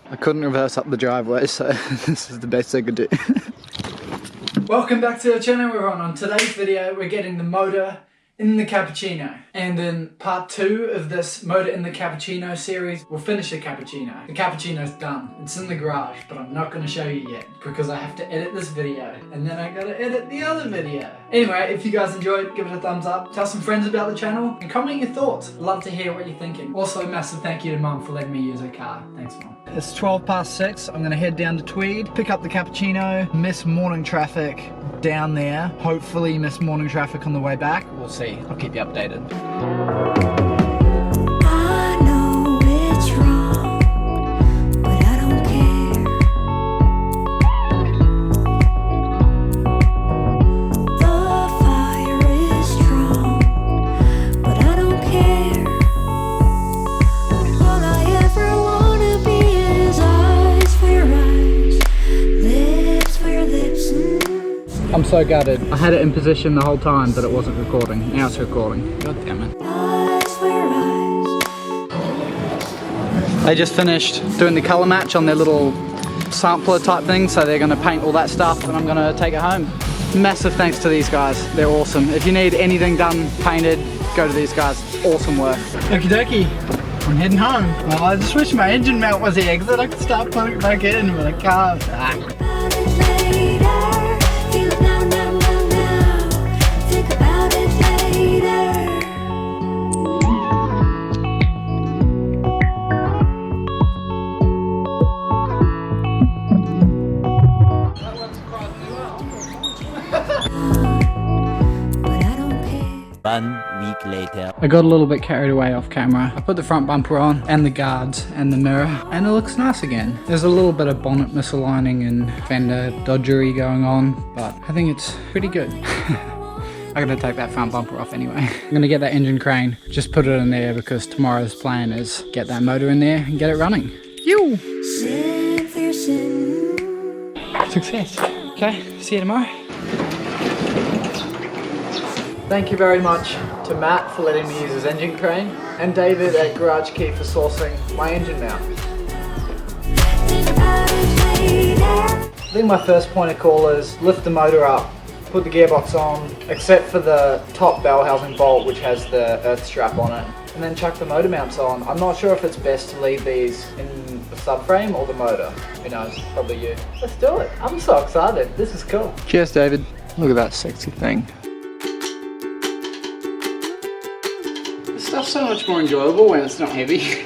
I couldn't reverse up the driveway, so this is the best I could do. Welcome back to the channel, everyone. On today's video, we're getting the motor in the Cappuccino. And in part 2 of this motor in the Cappuccino series, we'll finish the Cappuccino. The Cappuccino's done. It's in the garage, but I'm not going to show you yet because I have to edit this video. And then I gotta edit the other video. Anyway, if you guys enjoyed, give it a thumbs up. Tell some friends about the channel and comment your thoughts. Love to hear what you're thinking. Also, a massive thank you to Mum for letting me use her car. Thanks, Mum. It's 12 past 6. I'm gonna head down to Tweed, pick up the Cappuccino, miss morning traffic down there. Hopefully miss morning traffic on the way back. We'll see. I'll keep you updated. I know it's wrong, but I don't care. The fire is strong, but I don't care. All I ever wanna be is eyes for your eyes, lips for your lips. I'm so gutted. I had it in position the whole time, but it wasn't recording. Now it's recording. God damn it. Eyes for your eyes. They just finished doing the colour match on their little sampler type thing, so they're gonna paint all that stuff and I'm gonna take it home. Massive thanks to these guys. They're awesome. If you need anything done, painted, go to these guys. Awesome work. Okie dokie. I'm heading home. Well, I just wish my engine mount was here because then I could start putting it back in, but I can't. About it later. Feel it now, now, now, now. Think about it later. But I don't care. 1 week later. I got a little bit carried away off camera. I put the front bumper on and the guards and the mirror and it looks nice again. There's a little bit of bonnet misaligning and fender dodgery going on, but I think it's pretty good. I gotta take that front bumper off anyway. I'm gonna get that engine crane, just put it in there because tomorrow's plan is get that motor in there and get it running. Yo! Sin for your sin. Success. Okay, see you tomorrow. Thank you very much to Matt for letting me use his engine crane and David at Garage Key for sourcing my engine mount. Think about it later. I think my first point of call is lift the motor up, put the gearbox on, except for the top bell housing bolt which has the earth strap on it, and then chuck the motor mounts on. I'm not sure if it's best to leave these in the subframe or the motor. Who knows, probably you. Let's do it. I'm so excited. This is cool. Cheers, David. Look at that sexy thing. This stuff's so much more enjoyable when it's not heavy.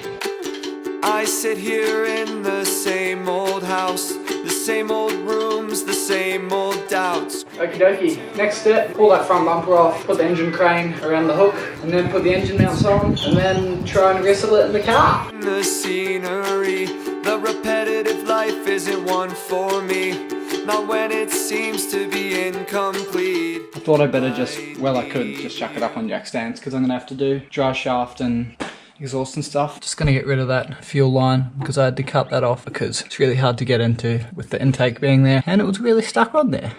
I sit here in the same old house, the same old rooms, the same old doubts. Okie dokie. Next step, pull that front bumper off, put the engine crane around the hook, and then put the engine mounts on, and then try and wrestle it in the car. The scenery, the repetitive life isn't one for me, not when it seems to be incomplete. I thought I'd better just, well I could, just chuck it up on jack stands because I'm going to have to do dry shaft and exhaust and stuff. Just going to get rid of that fuel line because I had to cut that off because it's really hard to get into with the intake being there and it was really stuck on there.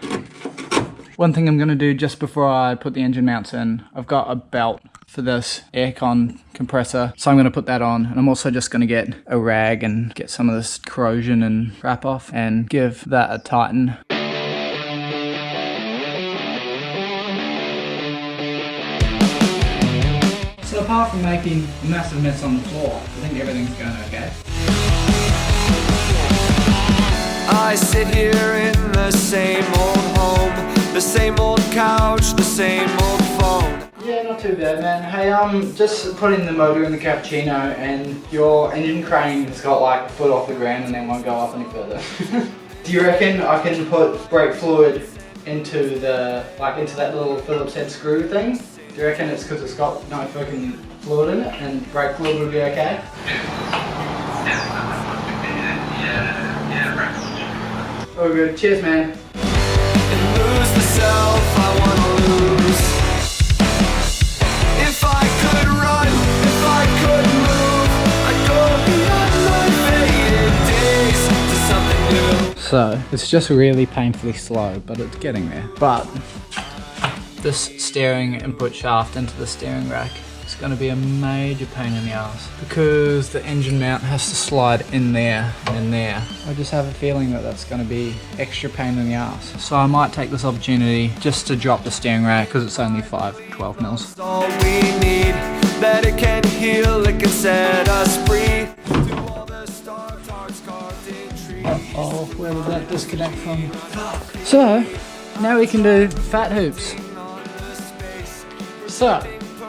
One thing I'm going to do just before I put the engine mounts in, I've got a belt for this aircon compressor, so I'm going to put that on, and I'm also just going to get a rag and get some of this corrosion and wrap off and give that a tighten. So apart from making a massive mess on the floor, I think everything's going okay. I sit here in the same old home, the same old couch, the same old phone. Yeah, not too bad, man. Hey, just putting the motor in the Cappuccino, and your engine crane has got like a foot off the ground and then won't go up any further. Do you reckon I can put brake fluid into the, into that little Phillips head screw thing? Do you reckon it's because it's got no fucking fluid in it and brake fluid would be okay? Oh good, cheers man. And lose the self I wanna lose. If I could run, if I could move, I'd go beyond my faded days to something new. So, it's just really painfully slow, but it's getting there. But this steering input shaft into the steering rack is going to be a major pain in the ass because the engine mount has to slide in there and in there. I just have a feeling that that's going to be extra pain in the ass. So I might take this opportunity just to drop the steering rack because it's only 12 mils. All we need, that it can heal, it can set us free. To all the stars carved in trees. Oh, where did that disconnect from? So, now we can do fat hoops. So,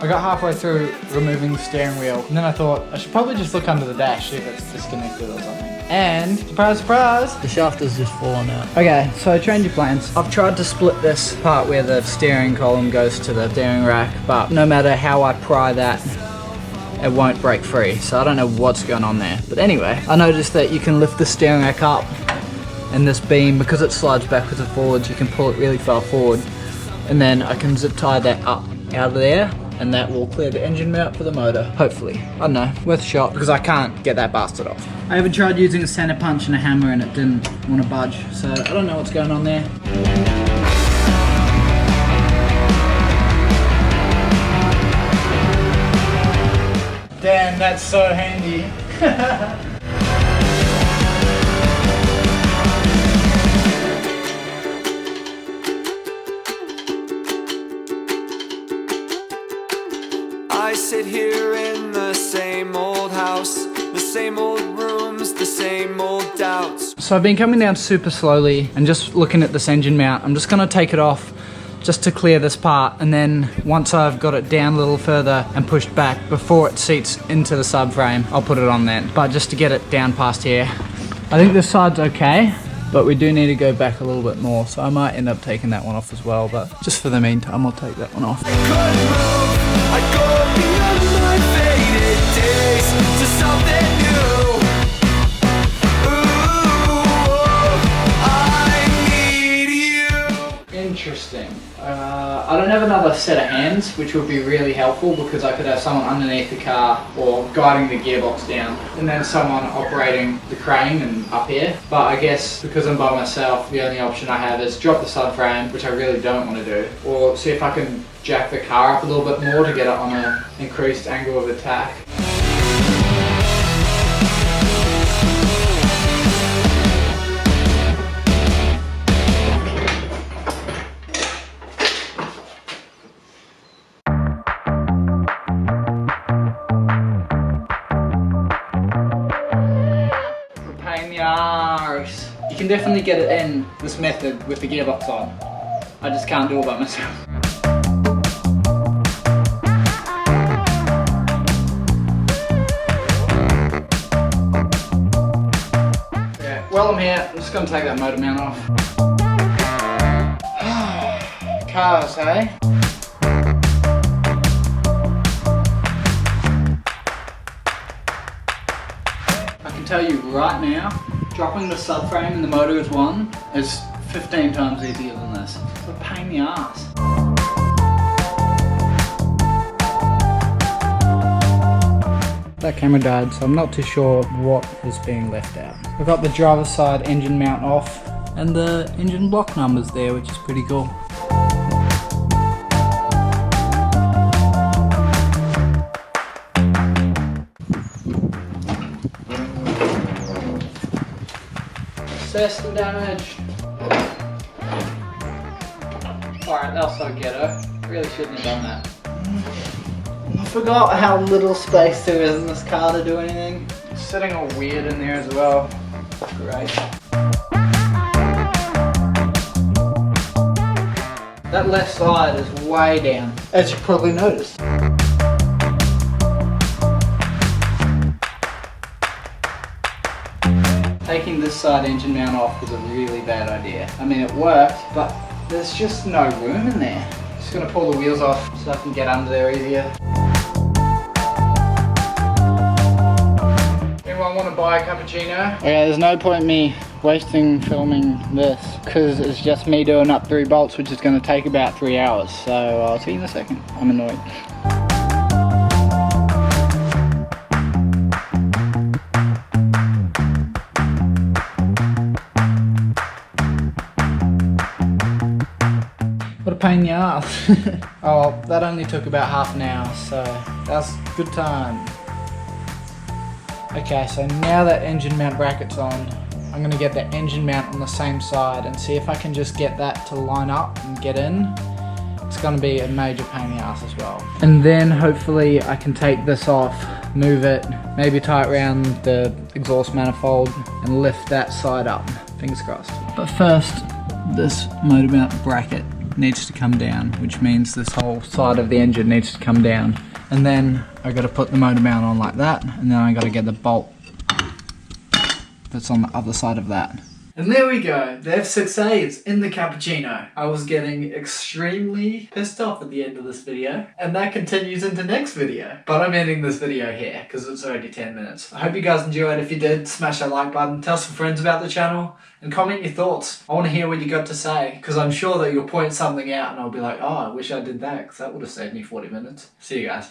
I got halfway through removing the steering wheel, and then I thought I should probably just look under the dash, see if it's disconnected or something. And, surprise, surprise, the shaft has just fallen out. Okay, so change your plans. I've tried to split this part where the steering column goes to the steering rack, but no matter how I pry that, it won't break free. So I don't know what's going on there. But anyway, I noticed that you can lift the steering rack up, and this beam, because it slides backwards and forwards, you can pull it really far forward. And then I can zip tie that up out of there, and that will clear the engine mount for the motor, hopefully. I don't know, worth a shot, because I can't get that bastard off. I even tried using a center punch and a hammer and it didn't want to budge, so I don't know what's going on there. Damn, that's so handy. I sit here in the same old house, the same old rooms, the same old doubts. So I've been coming down super slowly and just looking at this engine mount. I'm just gonna take it off just to clear this part, and then once I've got it down a little further and pushed back before it seats into the subframe, I'll put it on then. But just to get it down past here, I think this side's okay, but we do need to go back a little bit more, so I might end up taking that one off as well, but just for the meantime I'll take that one off. I go beyond my faded days to something new. Ooh, I need you. Interesting. I don't have another set of hands, which would be really helpful because I could have someone underneath the car or guiding the gearbox down, and then someone operating the crane and up here. But I guess because I'm by myself, the only option I have is drop the subframe, which I really don't want to do, or see if I can jack the car up a little bit more to get it on an increased angle of attack. Pain in the arse. You can definitely get it in this method with the gearbox on. I just can't do it by myself. Yeah, while I'm here, I'm just gonna take that motor mount off. Cars, eh? I can tell you right now, dropping the subframe and the motor as one is 15 times easier than this. It's a pain in the ass. That camera died, so I'm not too sure what is being left out. I've got the driver's side engine mount off and the engine block numbers there, which is pretty cool. System damage. Alright, that's so ghetto. Really shouldn't have done that. I forgot how little space there is in this car to do anything. It's sitting all weird in there as well. Great. That left side is way down, as you probably noticed. Taking this side engine mount off was a really bad idea. I mean, it worked, but there's just no room in there. Just gonna pull the wheels off so I can get under there easier. Anyone want to buy a cappuccino? Okay, there's no point me wasting filming this because it's just me doing up 3 bolts, which is gonna take about 3 hours. So I'll see you in a second. I'm annoyed. What a pain pain in the ass. Oh, that only took about half an hour, so that's good time. Okay, so now that engine mount bracket's on, I'm gonna get the engine mount on the same side and see if I can just get that to line up and get in. It's gonna be a major pain in the ass as well. And then hopefully I can take this off, move it, maybe tie it around the exhaust manifold and lift that side up. Fingers crossed. But first, this motor mount bracket needs to come down, which means this whole side of the engine needs to come down. And then I gotta put the motor mount on like that, and then I gotta get the bolt that's on the other side of that. And there we go, the F6A is in the Cappuccino. I was getting extremely pissed off at the end of this video, and that continues into next video. But I'm ending this video here, because it's already 10 minutes. I hope you guys enjoyed. If you did, smash that like button, tell some friends about the channel, and comment your thoughts. I want to hear what you got to say, because I'm sure that you'll point something out and I'll be like, oh, I wish I did that, because that would have saved me 40 minutes. See you guys.